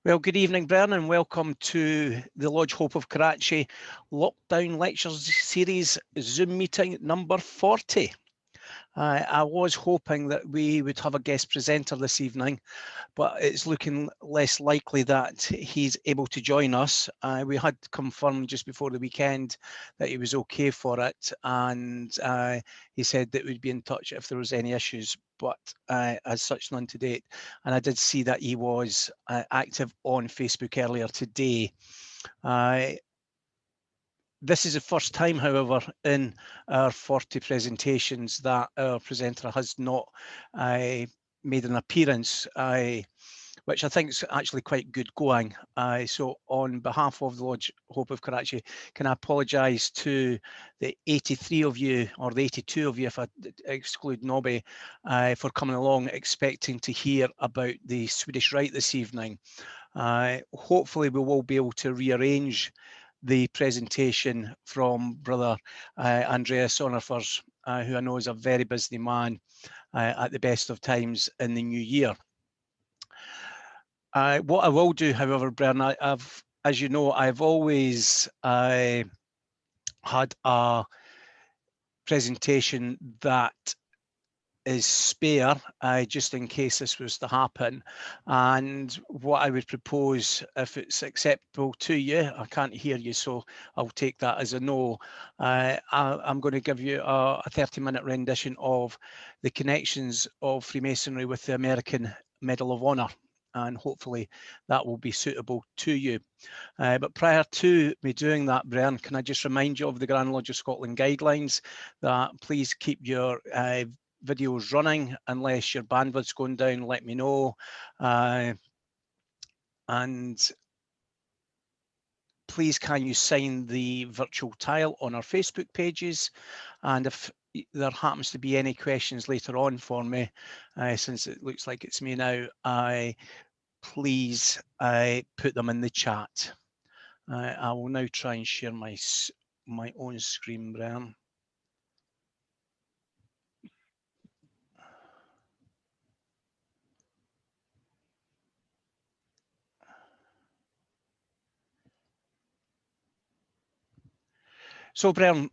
Well, good evening, Bern, and welcome to the Lodge Hope of Karachi Lockdown Lectures Series Zoom meeting number 40. I was hoping that we would have a guest presenter this evening, but it's looking less likely that he's able to join us. We had confirmed just before the weekend that he was okay for it, and he said that we'd be in touch if there was any issues, but as such, none to date. And I did see that he was active on Facebook earlier today. This is the first time, however, in our 40 presentations that our presenter has not made an appearance, which I think is actually quite good going. So on behalf of the Lodge Hope of Karachi, can I apologise to the 83 of you, or the 82 of you if I exclude Nobby, for coming along expecting to hear about the Swedish Rite this evening. Hopefully we will be able to rearrange the presentation from Brother Andreas Onnerfors, who I know is a very busy man at the best of times in the new year. What I will do, however, Bern, as you know, I've always had a presentation that is spare, just in case this was to happen. And what I would propose, if it's acceptable to you, I can't hear you, so I'll take that as a no. I'm going to give you a 30-minute rendition of the connections of Freemasonry with the American Medal of Honor, and hopefully that will be suitable to you. But prior to me doing that, Brian, can I just remind you of the Grand Lodge of Scotland guidelines, that please keep your videos running unless your bandwidth's going down, let me know. And please can you sign the virtual tile on our Facebook pages, and if there happens to be any questions later on for me, since it looks like it's me now, please put them in the chat. I will now try and share my own screen, Brian. So, Brian,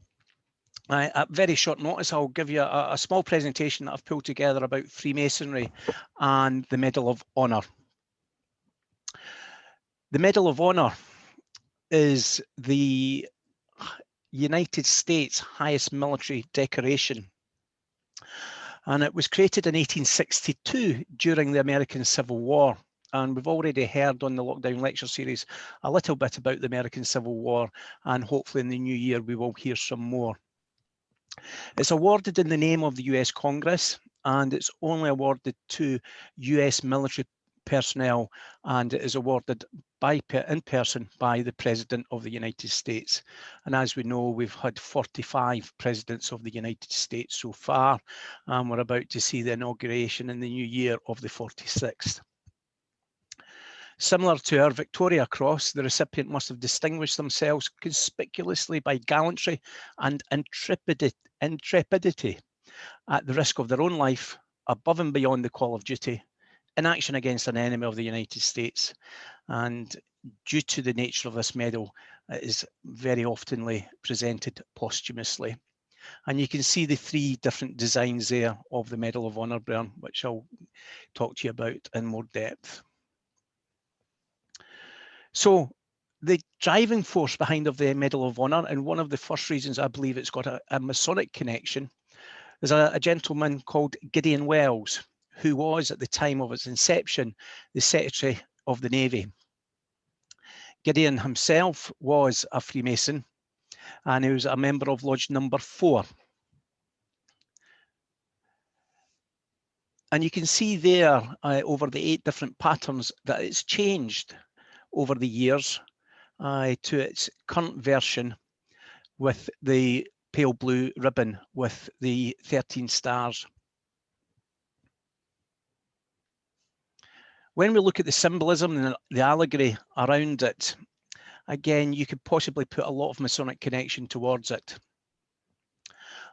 at very short notice, I'll give you a small presentation that I've pulled together about Freemasonry and the Medal of Honor. The Medal of Honor is the United States' highest military decoration, and it was created in 1862 during the American Civil War. And we've already heard on the Lockdown Lecture Series a little bit about the American Civil War, and hopefully in the new year we will hear some more. It's awarded in the name of the US Congress, and it's only awarded to US military personnel, and it is awarded in person by the President of the United States. And as we know, we've had 45 presidents of the United States so far, and we're about to see the inauguration in the new year of the 46th. Similar to our Victoria Cross, the recipient must have distinguished themselves conspicuously by gallantry and intrepidity at the risk of their own life, above and beyond the call of duty, in action against an enemy of the United States. And due to the nature of this medal, it is very oftenly presented posthumously. And you can see the three different designs there of the Medal of Honor, Brian, which I'll talk to you about in more depth. So the driving force behind of the Medal of Honor, and one of the first reasons I believe it's got a Masonic connection, is a gentleman called Gideon Welles, who was at the time of its inception the Secretary of the Navy. Gideon himself was a Freemason, and he was a member of Lodge number 4. And you can see there over the 8 different patterns that it's changed over the years to its current version with the pale blue ribbon with the 13 stars. When we look at the symbolism and the allegory around it, again, you could possibly put a lot of Masonic connection towards it.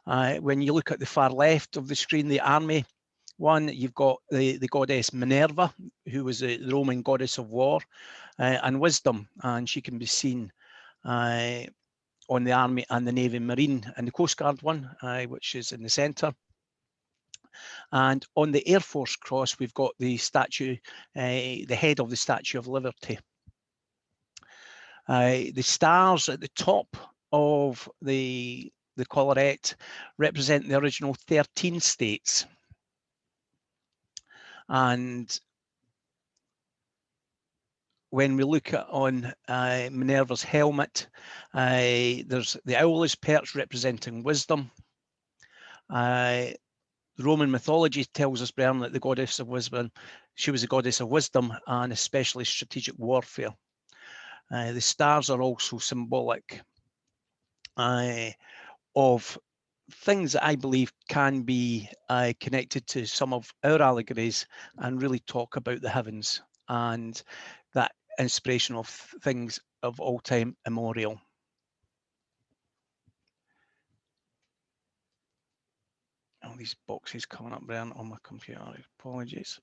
When you look at the far left of the screen, the army one, you've got the goddess Minerva, who was the Roman goddess of war and wisdom, and she can be seen on the Army and the Navy Marine and the Coast Guard one, which is in the centre. And on the Air Force Cross, we've got the statue, the head of the Statue of Liberty. The stars at the top of the collarette represent the original 13 states. And when we look at on Minerva's helmet, there's the owl is perched representing wisdom. Roman mythology tells us, Bern, that the goddess of wisdom, she was a goddess of wisdom and especially strategic warfare. The stars are also symbolic of things that I believe can be connected to some of our allegories and really talk about the heavens and that inspiration of things of all time immemorial. All these boxes coming up there on my computer, apologies.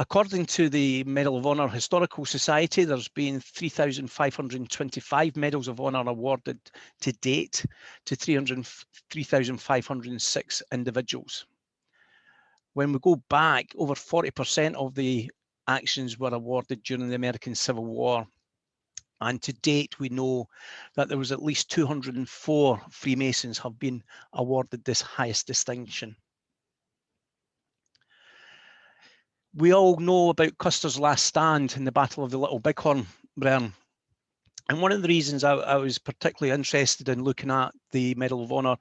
According to the Medal of Honor Historical Society, there's been 3,525 Medals of Honor awarded to date to 3,506 individuals. When we go back, over 40% of the actions were awarded during the American Civil War. And to date, we know that there was at least 204 Freemasons have been awarded this highest distinction. We all know about Custer's last stand in the Battle of the Little Bighorn, Bern. And one of the reasons I was particularly interested in looking at the Medal of Honor,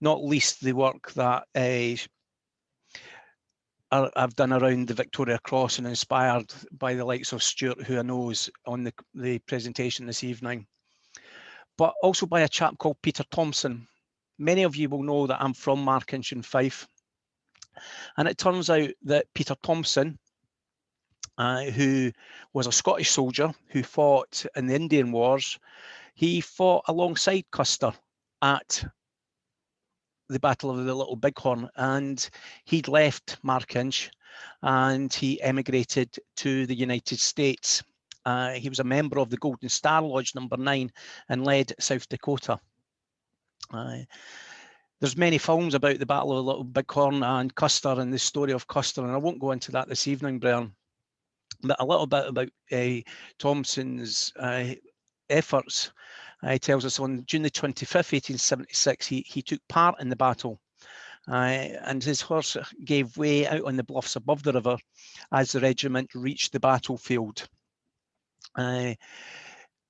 not least the work that I've done around the Victoria Cross and inspired by the likes of Stuart, who I know is on the presentation this evening, but also by a chap called Peter Thomson. Many of you will know that I'm from Markinch in Fife. And it turns out that Peter Thomson, who was a Scottish soldier who fought in the Indian Wars, he fought alongside Custer at the Battle of the Little Bighorn, and he'd left Markinch and he emigrated to the United States. He was a member of the Golden Star Lodge No. 9 and led South Dakota. There's many films about the Battle of the Little Bighorn and Custer and the story of Custer, and I won't go into that this evening, Brian, but a little bit about Thomson's efforts. He tells us on June the 25th, 1876, he took part in the battle, and his horse gave way out on the bluffs above the river as the regiment reached the battlefield. And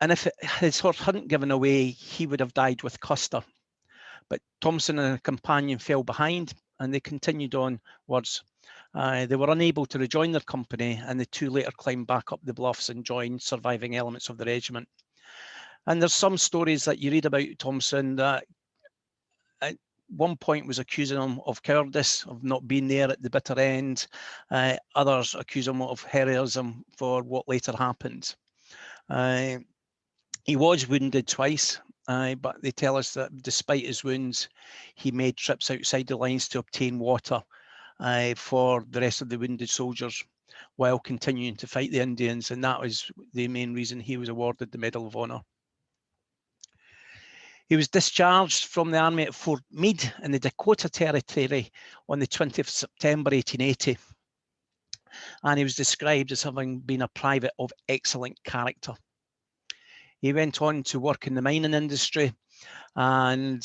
if his horse hadn't given away, he would have died with Custer. But Thomson and a companion fell behind and they continued onwards. They were unable to rejoin their company, and the two later climbed back up the bluffs and joined surviving elements of the regiment. And there's some stories that you read about Thomson that at one point was accusing him of cowardice, of not being there at the bitter end. Others accuse him of heroism for what later happened. He was wounded twice, but they tell us that despite his wounds, he made trips outside the lines to obtain water for the rest of the wounded soldiers while continuing to fight the Indians, and that was the main reason he was awarded the Medal of Honor. He was discharged from the army at Fort Meade in the Dakota Territory on the 20th of September 1880, and he was described as having been a private of excellent character. He went on to work in the mining industry and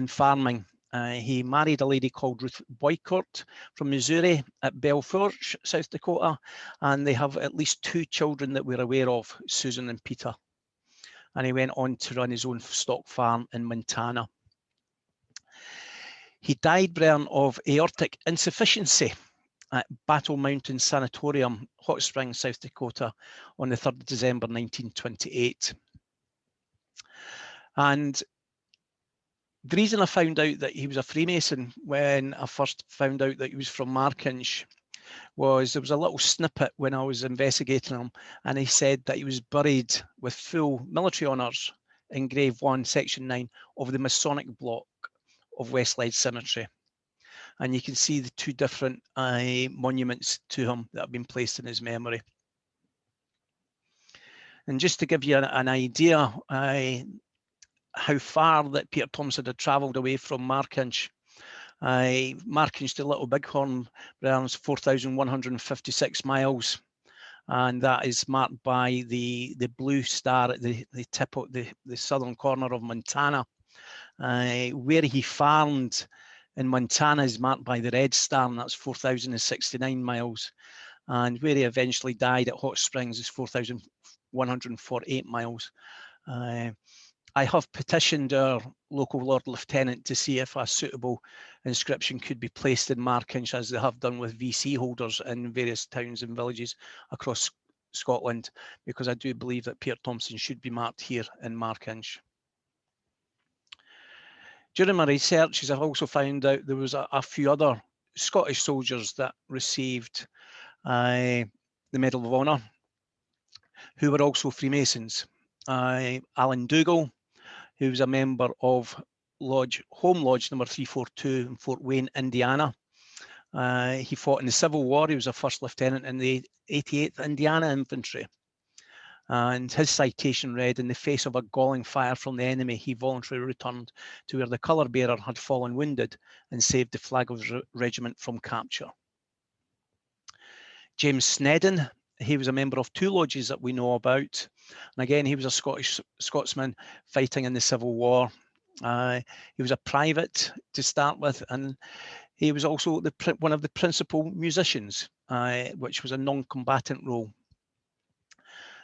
farming. He married a lady called Ruth Boycott from Missouri at Belfort, South Dakota, and they have at least 2 children that we're aware of, Susan and Peter. And he went on to run his own stock farm in Montana. He died, Brian, of aortic insufficiency at Battle Mountain Sanatorium, Hot Springs, South Dakota, on the 3rd of December 1928. And the reason I found out that he was a Freemason when I first found out that he was from Markinch was there was a little snippet when I was investigating him, and he said that he was buried with full military honours in Grave 1, Section 9 of the Masonic block of West Ledge Cemetery. and you can see the two different monuments to him that have been placed in his memory. And just to give you an idea how far that Peter Thomson had travelled away from Markinch, Markinch to Little Bighorn runs 4,156 miles, and that is marked by the blue star at the tip of the southern corner of Montana. Where he farmed in Montana is marked by the red star, and that's 4,069 miles. And where he eventually died at Hot Springs is 4,148 miles. I have petitioned our local Lord Lieutenant to see if a suitable inscription could be placed in Markinch, as they have done with VC holders in various towns and villages across Scotland, because I do believe that Peter Thomson should be marked here in Markinch. During my researches, I've also found out there was a few other Scottish soldiers that received the Medal of Honour, who were also Freemasons. Allan Dougal, who was a member of Home Lodge number 342 in Fort Wayne, Indiana. He fought in the Civil War. He was a first lieutenant in the 88th Indiana Infantry. And his citation read, "In the face of a galling fire from the enemy, he voluntarily returned to where the colour bearer had fallen wounded and saved the flag of his regiment from capture." James Snedden, he was a member of two lodges that we know about. And again, he was a Scotsman fighting in the Civil War. He was a private to start with, and he was also one of the principal musicians, which was a non-combatant role.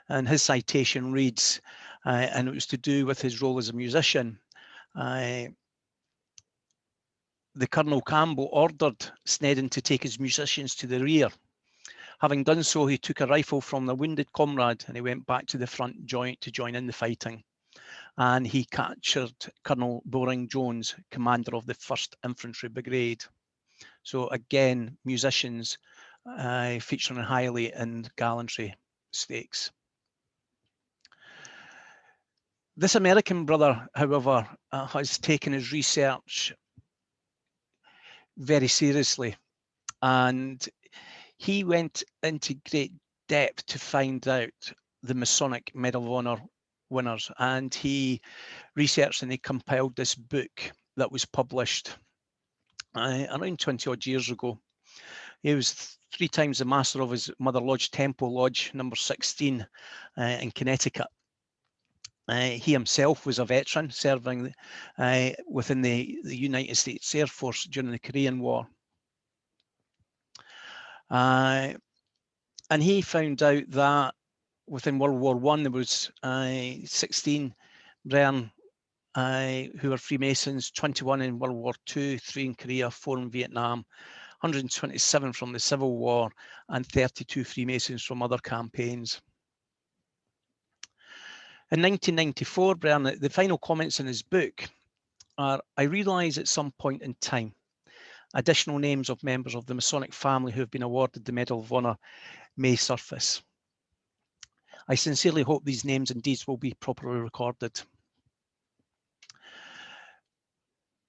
And his citation reads, and it was to do with his role as a musician, the Colonel Campbell ordered Snedden to take his musicians to the rear. Having done so, he took a rifle from the wounded comrade and he went back to the front to join in the fighting. And he captured Colonel Bowring Jones, commander of the 1st Infantry Brigade. So again, musicians featuring highly in gallantry stakes. This American brother, however, has taken his research very seriously, and he went into great depth to find out the Masonic Medal of Honour winners, and he researched and he compiled this book that was published around 20 odd years ago. He was 3 times the master of his mother lodge, Temple Lodge number 16 in Connecticut. He himself was a veteran serving within the United States Air Force during the Korean War. And he found out that within World War I, there was 16 Bren who were Freemasons, 21 in World War II, 3 in Korea, 4 in Vietnam, 127 from the Civil War, and 32 Freemasons from other campaigns. In 1994, Brian, the final comments in his book are, "I realise at some point in time, additional names of members of the Masonic family who have been awarded the Medal of Honour may surface. I sincerely hope these names and deeds will be properly recorded."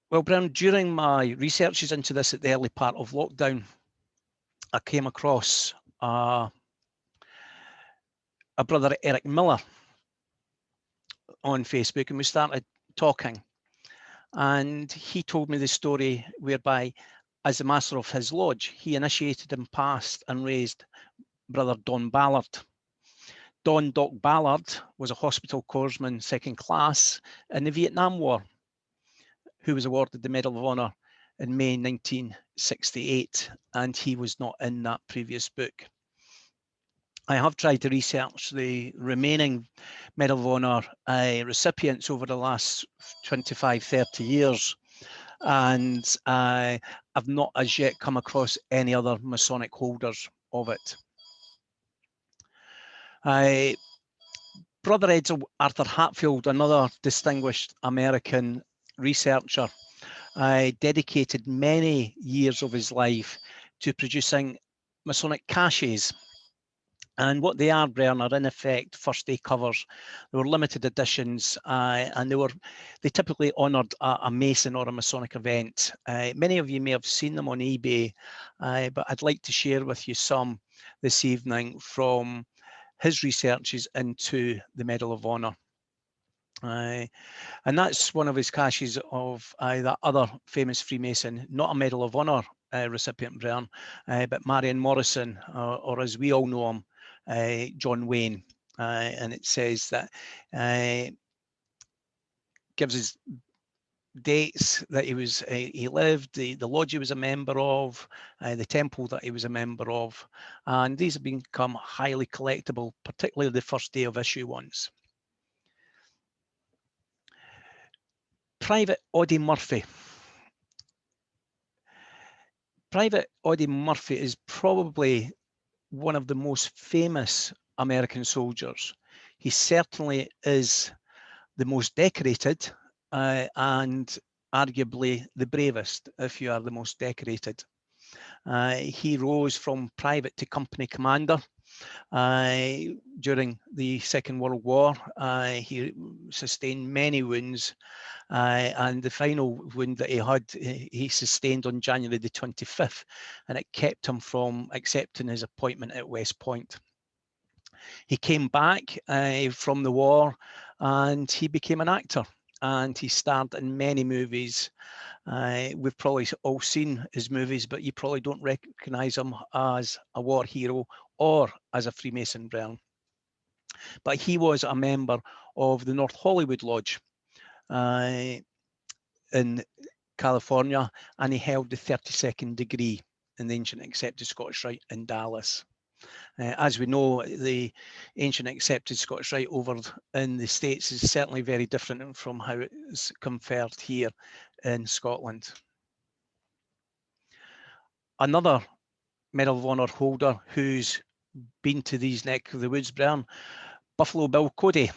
Well, Brian, during my researches into this at the early part of lockdown, I came across a brother, Eric Miller, on Facebook, and we started talking. And he told me the story whereby, as the master of his lodge, he initiated and passed and raised Brother Don Ballard. Don Doc Ballard was a hospital corpsman 2nd class in the Vietnam War, who was awarded the Medal of Honour in May 1968, and he was not in that previous book. I have tried to research the remaining Medal of Honour recipients over the last 25, 30 years, and I've not as yet come across any other Masonic holders of it. Brother Edsel Arthur Hatfield, another distinguished American researcher, dedicated many years of his life to producing Masonic caches. And what they are, Bren, are in effect first day covers. They were limited editions, and they typically honoured a Mason or a Masonic event. Many of you may have seen them on eBay, but I'd like to share with you some this evening from his researches into the Medal of Honour. And that's one of his caches of that other famous Freemason, not a Medal of Honour recipient, Bren, but Marion Morrison, or as we all know him, John Wayne. And it says that, gives us dates that he lived, the lodge he was a member of, the temple that he was a member of, and these have become highly collectible, particularly the first day of issue ones. Private Audie Murphy. Private Audie Murphy is probably one of the most famous American soldiers. He certainly is the most decorated, and arguably the bravest, if you are the most decorated. He rose from private to company commander during the Second World War. He sustained many wounds, and the final wound that he had, he sustained on January the 25th, and it kept him from accepting his appointment at West Point. He came back from the war, and he became an actor, and he starred in many movies. We've probably all seen his movies, but you probably don't recognize him as a war hero or as a Freemason, Bren. But he was a member of the North Hollywood Lodge in California, and he held the 32nd degree in the Ancient Accepted Scottish Rite in Dallas. As we know, the Ancient Accepted Scottish Rite over in the States is certainly very different from how it's conferred here in Scotland. Another Medal of Honour holder who's been to these neck of the woods, Bren, Buffalo Bill Cody,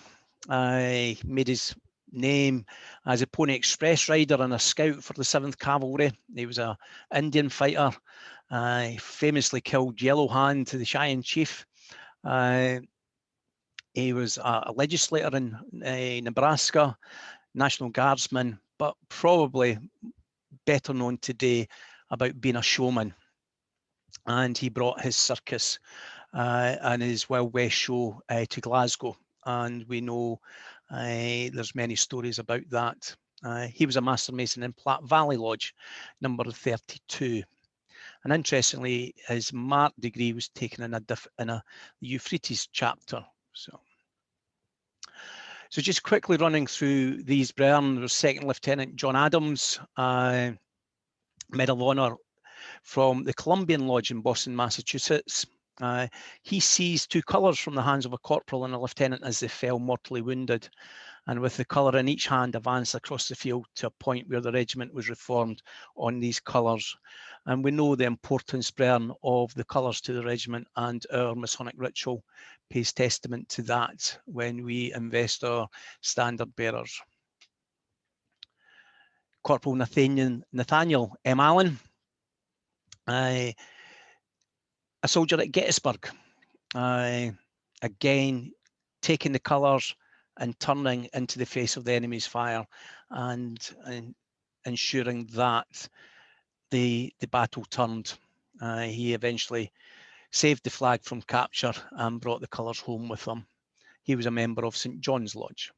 made his name as a Pony Express rider and a scout for the 7th Cavalry. He was an Indian fighter. Famously killed Yellow Hand, the Cheyenne chief. He was a legislator in Nebraska, National Guardsman, but probably better known today about being a showman. And he brought his circus and his Wild West show to Glasgow. And we know there's many stories about that. He was a Master Mason in Platte Valley Lodge, number 32. And interestingly, his Mark degree was taken in a Euphrates chapter. So just quickly running through these, Bren, there's Second Lieutenant John Adams, Medal of Honour from the Columbian Lodge in Boston, Massachusetts. He seized 2 colours from the hands of a corporal and a lieutenant as they fell mortally wounded, and with the colour in each hand advanced across the field to a point where the regiment was reformed on these colours. And we know the importance, Bren, of the colours to the regiment, and our Masonic ritual pays testament to that when we invest our standard bearers. Corporal Nathaniel M. Allen, a soldier at Gettysburg, again taking the colours and turning into the face of the enemy's fire and ensuring that the battle turned. He eventually saved the flag from capture and brought the colours home with him. He was a member of St. John's Lodge.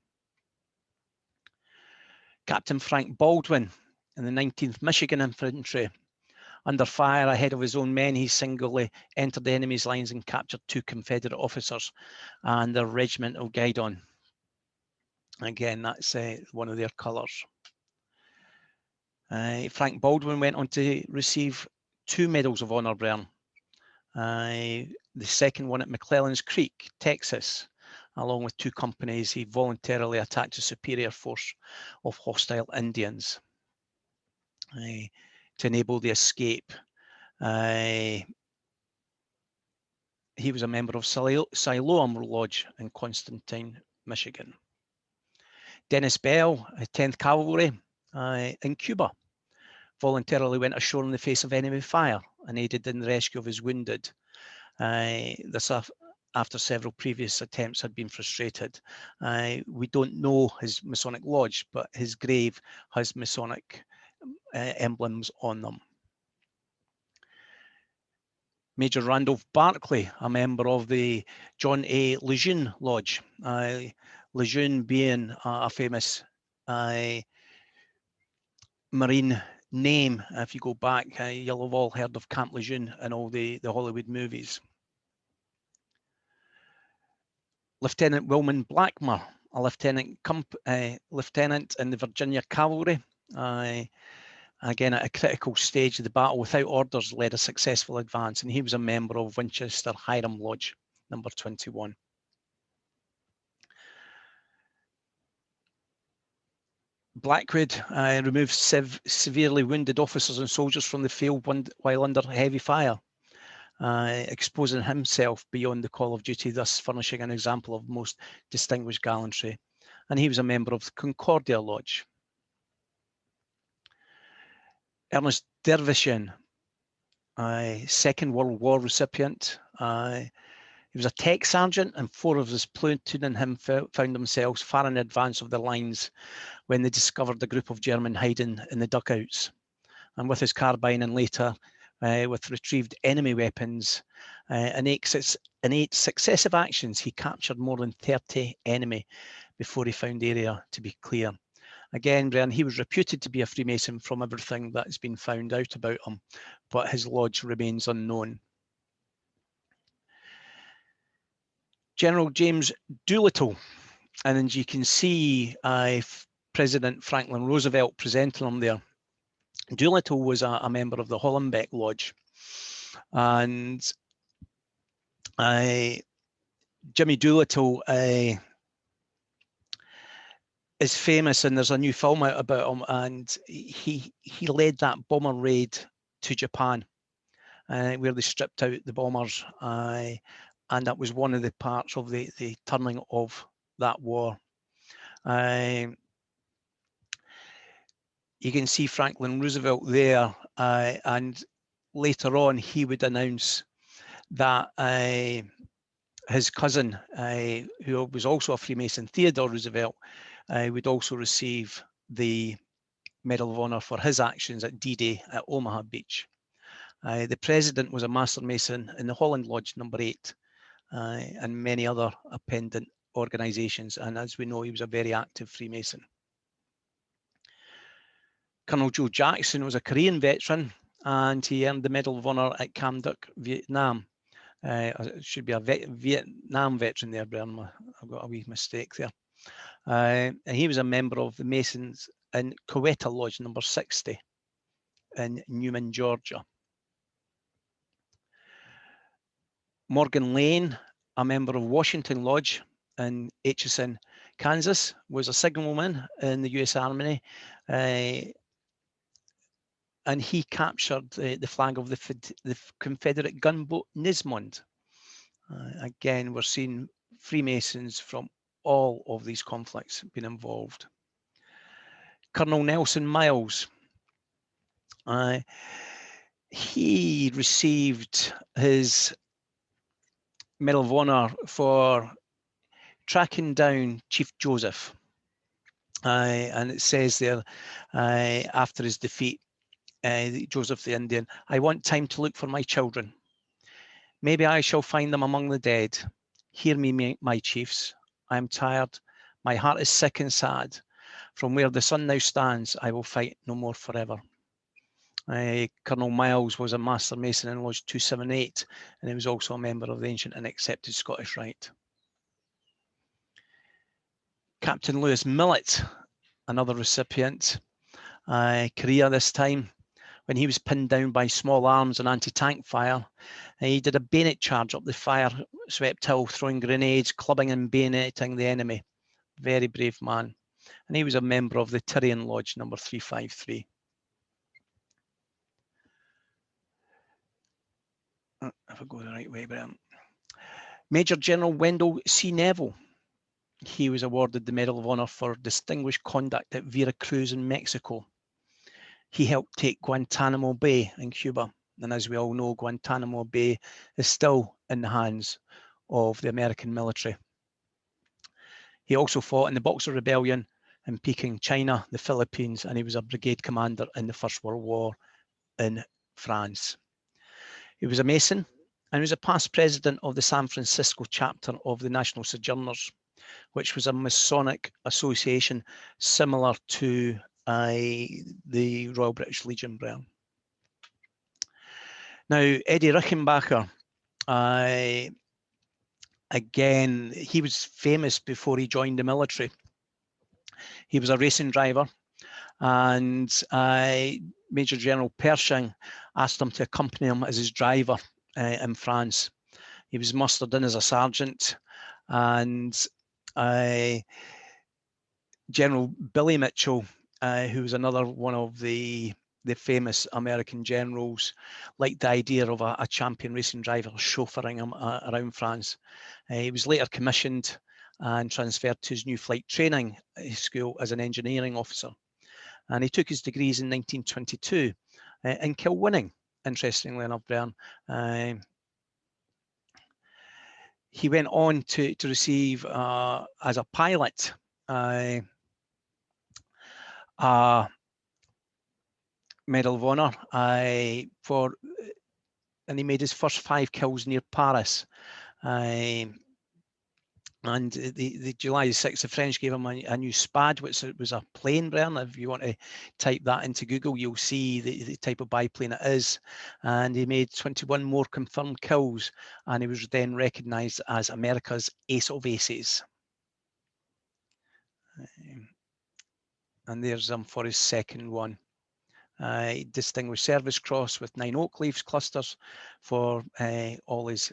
Captain Frank Baldwin in the 19th Michigan Infantry. Under fire ahead of his own men, he singly entered the enemy's lines and captured 2 Confederate officers and their regimental guidon. Again, that's one of their colours. Frank Baldwin went on to receive 2 Medals of Honour, Bren. The second one at McClellan's Creek, Texas. Along with 2 companies, he voluntarily attacked a superior force of hostile Indians to enable the escape. He was a member of Siloam Lodge in Constantine, Michigan. Dennis Bell, 10th Cavalry in Cuba, voluntarily went ashore in the face of enemy fire and aided in the rescue of his wounded. This after several previous attempts had been frustrated. We don't know his Masonic lodge, but his grave has Masonic emblems on them. Major Randolph Berkley, a member of the John A. Lejeune Lodge. Lejeune being a famous Marine name. If you go back, you'll have all heard of Camp Lejeune and all the Hollywood movies. Lieutenant Wilman Blackmer, a lieutenant in the Virginia Cavalry. Again, at a critical stage of the battle, without orders, led a successful advance, and he was a member of Winchester Hiram Lodge, number 21. Blackwood removed severely wounded officers and soldiers from the field while under heavy fire, exposing himself beyond the call of duty, thus furnishing an example of most distinguished gallantry. And he was a member of the Concordia Lodge. Ernest Dervishian, Second World War recipient. He was a tech sergeant, and 4 of his platoon and him found themselves far in advance of the lines when they discovered a group of German hiding in the dugouts. And with his carbine and later with retrieved enemy weapons, in 8 successive actions, he captured more than 30 enemy before he found the area to be clear. Again, Brian, he was reputed to be a Freemason from everything that has been found out about him, but his lodge remains unknown. General James Doolittle, and you can see President Franklin Roosevelt presenting him there. Doolittle was a member of the Hollenbeck Lodge, and Jimmy Doolittle is famous, and there's a new film out about him, and he led that bomber raid to Japan, where they stripped out the bombers, and that was one of the parts of the turning of that war. You can see Franklin Roosevelt there, and later on he would announce that his cousin, who was also a Freemason, Theodore Roosevelt, would also receive the Medal of Honor for his actions at D-Day at Omaha Beach. The president was a Master Mason in the Holland Lodge number 8, and many other appendant organizations. And as we know, he was a very active Freemason. Colonel Joe Jackson was a Korean veteran, and he earned the Medal of Honor at Cam Duc, Vietnam. It should be a Vietnam veteran there, Brian. I've got a wee mistake there. And he was a member of the Masons in Coweta Lodge number 60 in Newman, Georgia. Morgan Lane, a member of Washington Lodge in Atchison, Kansas, was a signalman in the US Army, and he captured the flag of the Confederate gunboat Nismond. Again, we're seeing Freemasons from all of these conflicts being involved. Colonel Nelson Miles, he received his Medal of Honor for tracking down Chief Joseph, and it says there, after his defeat, Joseph the Indian, "I want time to look for my children. Maybe I shall find them among the dead. Hear me, my chiefs. I am tired. My heart is sick and sad. From where the sun now stands, I will fight no more forever." Colonel Miles was a Master Mason in Lodge 278, and he was also a member of the Ancient and Accepted Scottish Rite. Captain Lewis Millet, another recipient, Korea this time, when he was pinned down by small arms and anti-tank fire. He did a bayonet charge up the fire-swept hill, throwing grenades, clubbing and bayoneting the enemy. Very brave man. And he was a member of the Tyrian Lodge number 353. If I go the right way, Brian. Major General Wendell C. Neville. He was awarded the Medal of Honor for distinguished conduct at Veracruz in Mexico. He helped take Guantanamo Bay in Cuba. And as we all know, Guantanamo Bay is still in the hands of the American military. He also fought in the Boxer Rebellion in Peking, China, the Philippines, and he was a brigade commander in the First World War in France. He was a Mason, and he was a past president of the San Francisco chapter of the National Sojourners, which was a Masonic association similar to the Royal British Legion Brown. Now, Eddie Richenbacher, again, he was famous before he joined the military. He was a racing driver, and Major General Pershing asked him to accompany him as his driver in France. He was mustered in as a sergeant, and General Billy Mitchell, who was another one of the famous American generals, liked the idea of a champion racing driver chauffeuring him around France. He was later commissioned and transferred to his new flight training school as an engineering officer. And he took his degrees in 1922 in Kilwinning, interestingly enough, Brian. He went on to receive, as a pilot, Medal of Honor and he made his first 5 kills near Paris. And the July 6th, the French gave him a new SPAD, which was a plane, Brian. If you want to type that into Google, you'll see the type of biplane it is. And he made 21 more confirmed kills, and he was then recognised as America's ace of aces. And there's for his second one. Distinguished Service Cross with 9 oak leaves clusters for all his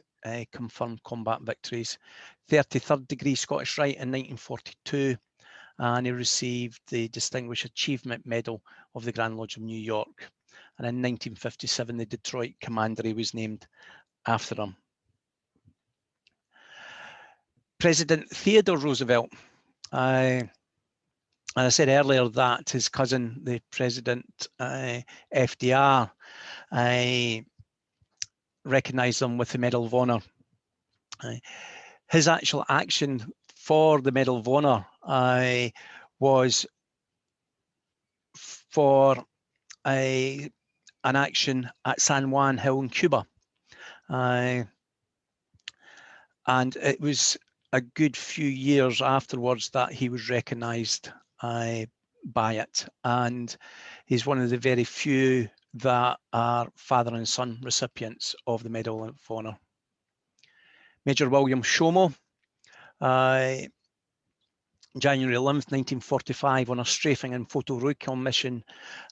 confirmed combat victories. 33rd degree Scottish Rite in 1942, and he received the Distinguished Achievement Medal of the Grand Lodge of New York. And in 1957, the Detroit Commandery was named after him. President Theodore Roosevelt. And I said earlier that his cousin, the President FDR, recognised him with the Medal of Honor. His actual action for the Medal of Honor was for an action at San Juan Hill in Cuba. And it was a good few years afterwards that he was recognised by it, and he's one of the very few that are father and son recipients of the Medal of Honor. Major William Shomo, January 11th, 1945, on a strafing and photo recon mission,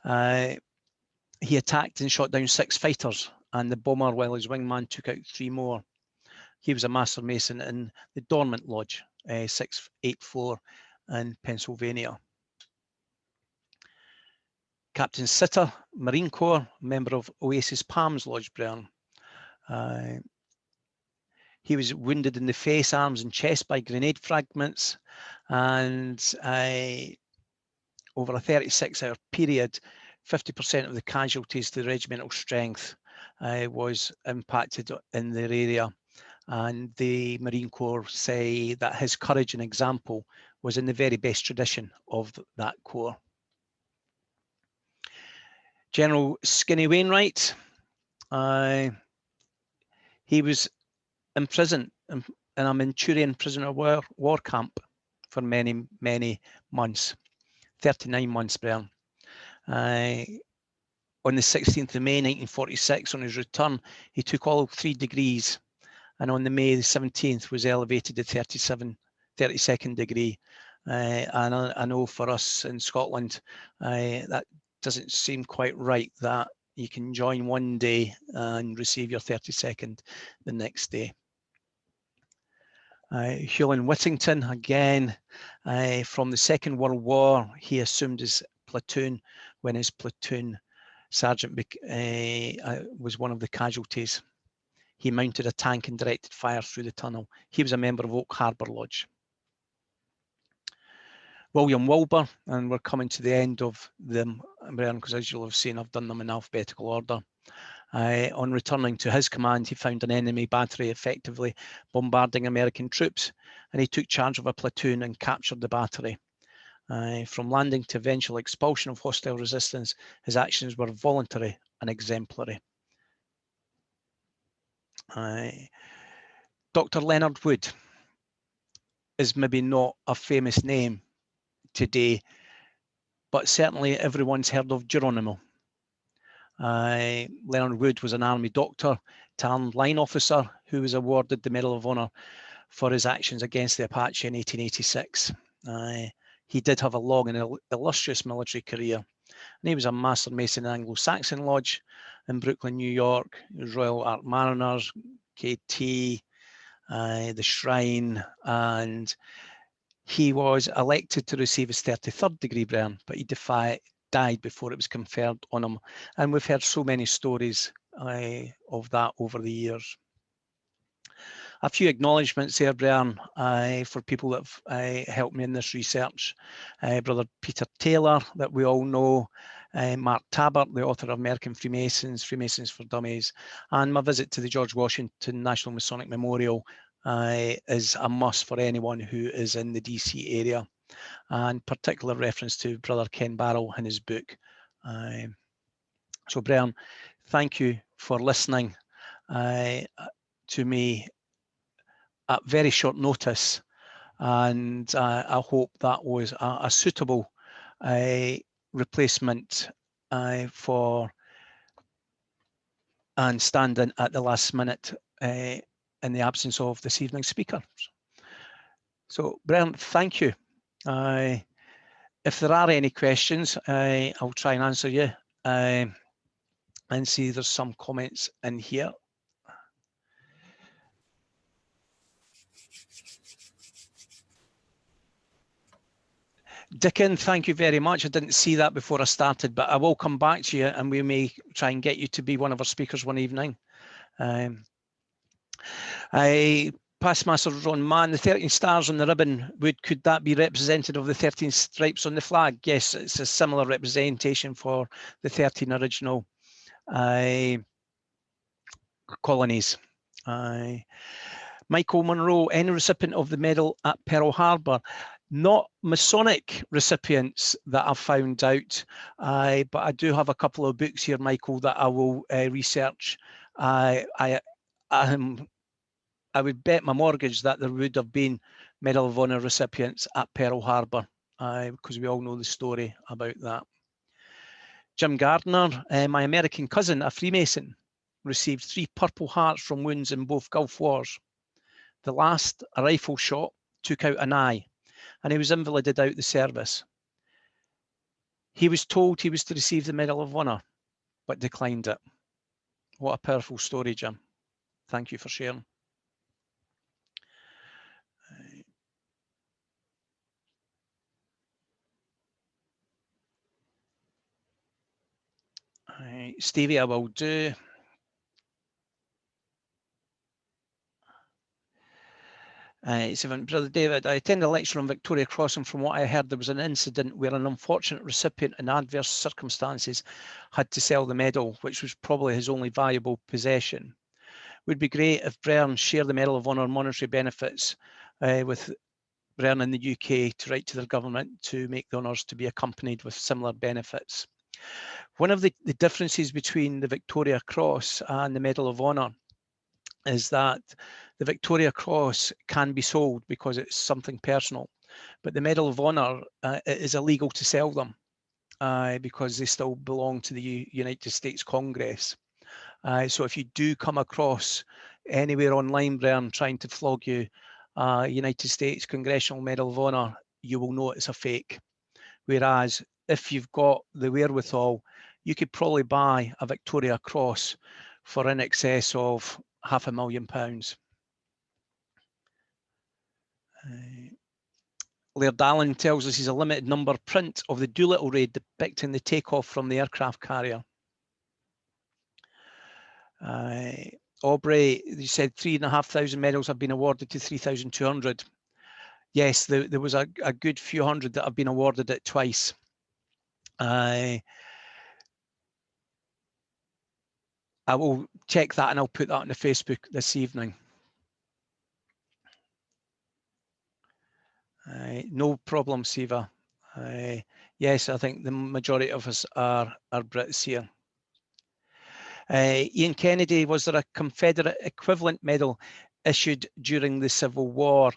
he attacked and shot down 6 fighters and the bomber, while his wingman took out 3 more. He was a Master Mason in the Dormant Lodge, 684 in Pennsylvania. Captain Sitter, Marine Corps, member of Oasis Palms Lodge, Brown. He was wounded in the face, arms and chest by grenade fragments, and over a 36-hour period, 50% of the casualties to the regimental strength was impacted in their area. And the Marine Corps say that his courage and example was in the very best tradition of that corps. General Skinny Wainwright, he was imprisoned in a Manchurian prisoner war camp for many, many months, 39 months, Brian. On the 16th of May 1946, on his return, he took all 3 degrees, and on the May the 17th was elevated to 32nd degree. And I know for us in Scotland, that doesn't seem quite right, that you can join one day and receive your 32nd the next day. Hulon Whittington, again, from the Second World War, he assumed his platoon when his platoon sergeant was one of the casualties. He mounted a tank and directed fire through the tunnel. He was a member of Oak Harbour Lodge. William Wilbur, and we're coming to the end of them, because as you'll have seen, I've done them in alphabetical order. On returning to his command, he found an enemy battery effectively bombarding American troops, and he took charge of a platoon and captured the battery. From landing to eventual expulsion of hostile resistance, his actions were voluntary and exemplary. Dr. Leonard Wood is maybe not a famous name today, but certainly everyone's heard of Geronimo. Leonard Wood was an army doctor turned line officer who was awarded the Medal of Honor for his actions against the Apache in 1886. He did have a long and illustrious military career, and he was a Master Mason in Anglo-Saxon Lodge in Brooklyn, New York, Royal Ark Mariners, KT, the Shrine, and he was elected to receive his 33rd degree, Brian, but he died before it was conferred on him. And we've heard so many stories of that over the years. A few acknowledgements there, Brian, for people that have helped me in this research. Brother Peter Taylor, that we all know, Mark Tabbert, the author of American Freemasons, Freemasons for Dummies, and my visit to the George Washington National Masonic Memorial is a must for anyone who is in the DC area, and particular reference to Brother Ken Barrell in his book. So Brian, thank you for listening to me at very short notice, and I hope that was a suitable replacement for and standing at the last minute in the absence of this evening's speaker. So Brian, thank you. If there are any questions, I'll try and answer you, and see there's some comments in here. Dickon, thank you very much. I didn't see that before I started, but I will come back to you and we may try and get you to be one of our speakers one evening. Past Master Ron Mann, the 13 stars on the ribbon, could that be representative of the 13 stripes on the flag? Yes, it's a similar representation for the 13 original colonies. Michael Monroe, any recipient of the medal at Pearl Harbor? Not Masonic recipients that I've found out, but I do have a couple of books here, Michael, that I will research. I would bet my mortgage that there would have been Medal of Honor recipients at Pearl Harbor, because we all know the story about that. Jim Gardner, my American cousin, a Freemason, received 3 Purple Hearts from wounds in both Gulf Wars. The last, a rifle shot, took out an eye, and he was invalided out the service. He was told he was to receive the Medal of Honor, but declined it. What a powerful story, Jim. Thank you for sharing. Stevie, I will do. Brother David, I attended a lecture on Victoria Cross, and from what I heard, there was an incident where an unfortunate recipient in adverse circumstances had to sell the medal, which was probably his only valuable possession. It would be great if Bern shared the Medal of Honor monetary benefits with Bern in the UK to write to their government to make the honours to be accompanied with similar benefits. One of the differences between the Victoria Cross and the Medal of Honor is that the Victoria Cross can be sold because it's something personal, but the Medal of Honor, it is illegal to sell them because they still belong to the United States Congress. So if you do come across anywhere online, Brian, trying to flog you United States Congressional Medal of Honor, you will know it's a fake. Whereas if you've got the wherewithal, you could probably buy a Victoria Cross for in excess of £500,000. Laird Allen tells us he's a limited number print of the Doolittle raid depicting the takeoff from the aircraft carrier. Aubrey, you said 3,500 medals have been awarded to 3,200. Yes, there was a good few hundred that have been awarded it twice. I will check that and I'll put that on the Facebook this evening. No problem, Siva. Yes, I think the majority of us are Brits here. Ian Kennedy, was there a Confederate equivalent medal issued during the Civil War?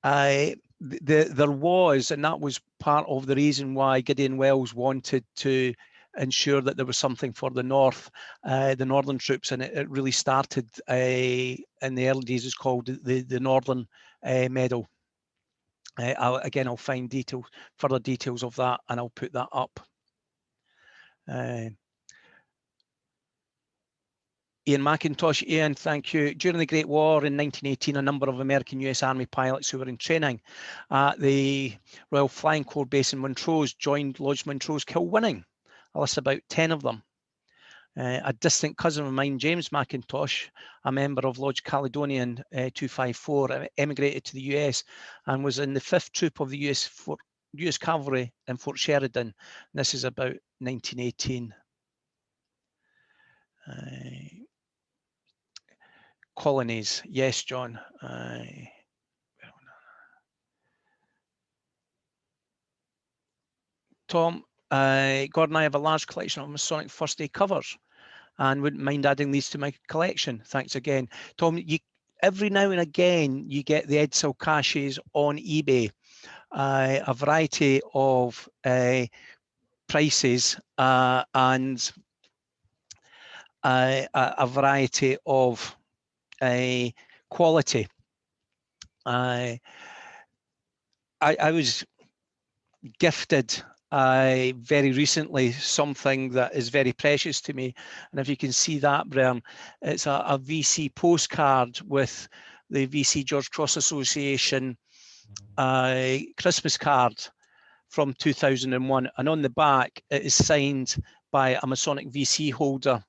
There was, and that was part of the reason why Gideon Welles wanted to ensure that there was something for the North, the Northern troops, and it really started in the early days. It's called the Northern Medal. I'll find further details of that, and I'll put that up. Ian McIntosh, Ian, thank you. During the Great War in 1918, a number of American US Army pilots who were in training at the Royal Flying Corps base in Montrose joined Lodge Montrose Kilwinning. I list about 10 of them. A distant cousin of mine, James McIntosh, a member of Lodge Caledonian 254, emigrated to the US and was in the 5th Troop of the US Cavalry in Fort Sheridan. This is about 1918. Colonies, yes, John. Tom, Gordon, I have a large collection of Masonic first day covers and wouldn't mind adding these to my collection. Thanks again. Tom, every now and again, you get the Edsel caches on eBay, a variety of prices and a variety of quality. I was gifted very recently something that is very precious to me, and if you can see that, Brian, it's a VC postcard with the VC George Cross Association Christmas card from 2001, and on the back it is signed by a Masonic VC holder.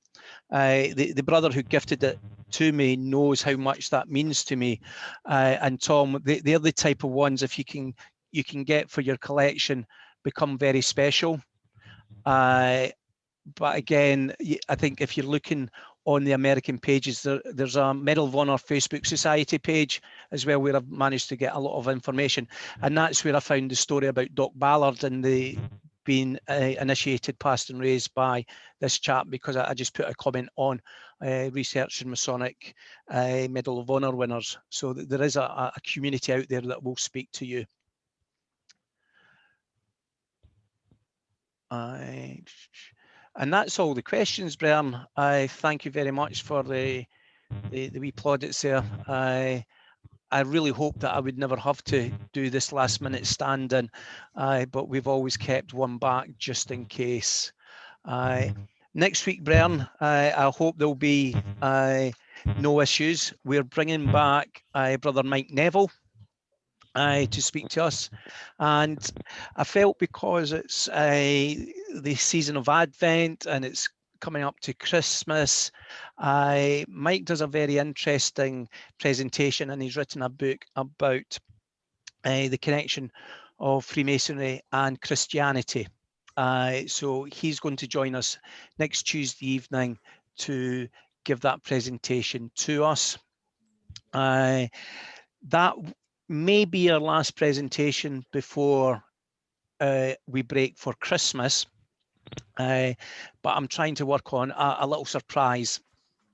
The brother who gifted it to me knows how much that means to me, and Tom, they're the type of ones, if you can get for your collection, become very special. But again, I think if you're looking on the American pages, there's a Medal of Honor Facebook Society page as well, where I've managed to get a lot of information, and that's where I found the story about Doc Ballard and the being initiated, passed and raised by this chap, because I just put a comment on researching Masonic Medal of Honor winners. So there is a community out there that will speak to you. And that's all the questions, Brian. I thank you very much for the wee plaudits there. I really hope that I would never have to do this last minute stand-in, but we've always kept one back just in case. Next week, Brian, I hope there'll be no issues. We're bringing back Brother Mike Neville to speak to us, and I felt because it's the season of Advent and it's coming up to Christmas, Mike does a very interesting presentation, and he's written a book about the connection of Freemasonry and Christianity. So he's going to join us next Tuesday evening to give that presentation to us. That may be our last presentation before we break for Christmas. But I'm trying to work on a little surprise,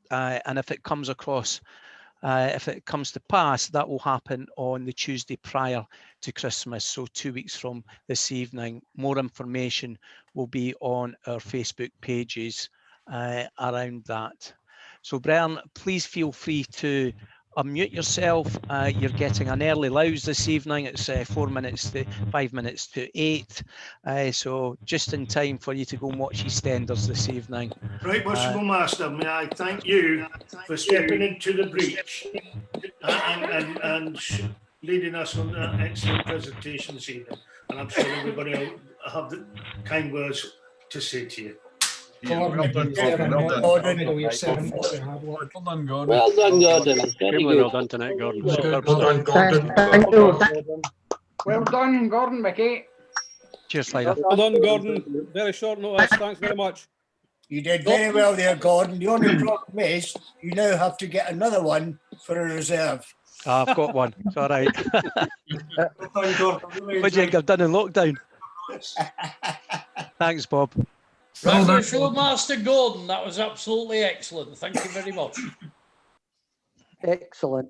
and if it comes across, if it comes to pass, that will happen on the Tuesday prior to Christmas, so 2 weeks from this evening. More information will be on our Facebook pages around that. So Brian, please feel free to unmute yourself. You're getting an early louse this evening. It's 5 minutes to 8. So just in time for you to go and watch EastEnders this evening. Right, Worshipful Master, may I thank you for stepping into the breach and leading us on an excellent presentation this evening. And I'm sure everybody will have the kind words to say to you. Yeah, well done, Gordon. Well done. Well done, Gordon. Well done, Gordon. Extremely well done tonight, Gordon. Superb Well done, Gordon. Thank you. Well done, Gordon, Mickey. Cheers, Slider. Well done, Gordon. Very short notice. Thanks very much. You did very well there, Gordon. The only problem is you now have to get another one for a reserve. I've got one. It's all right. What do you think I've done in lockdown? Thanks, Bob. Well done. Master Gordon, that was absolutely excellent. Thank you very much. Excellent.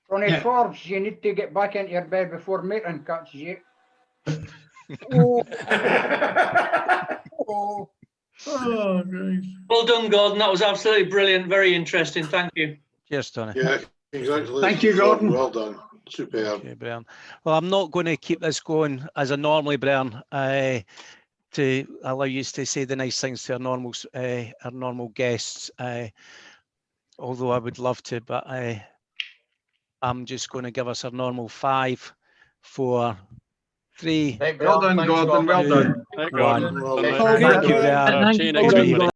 Ronnie Forbes, you need to get back into your bed before mating catches you. Oh. Oh, nice. Well done, Gordon. That was absolutely brilliant. Very interesting. Thank you. Cheers, Tony. Yeah, exactly. Thank you, Gordon. Well done. Superb. Okay, Brian. Well, I'm not going to keep this going as I normally, Brian, to allow you to say the nice things to our normal guests. Although I would love to, but I'm just going to give us our normal 5, 4, 3. Well done, Gordon. Well done. Thank you, Gordon. Well Thank done. you. Thank you, Brian. See you next week, buddy.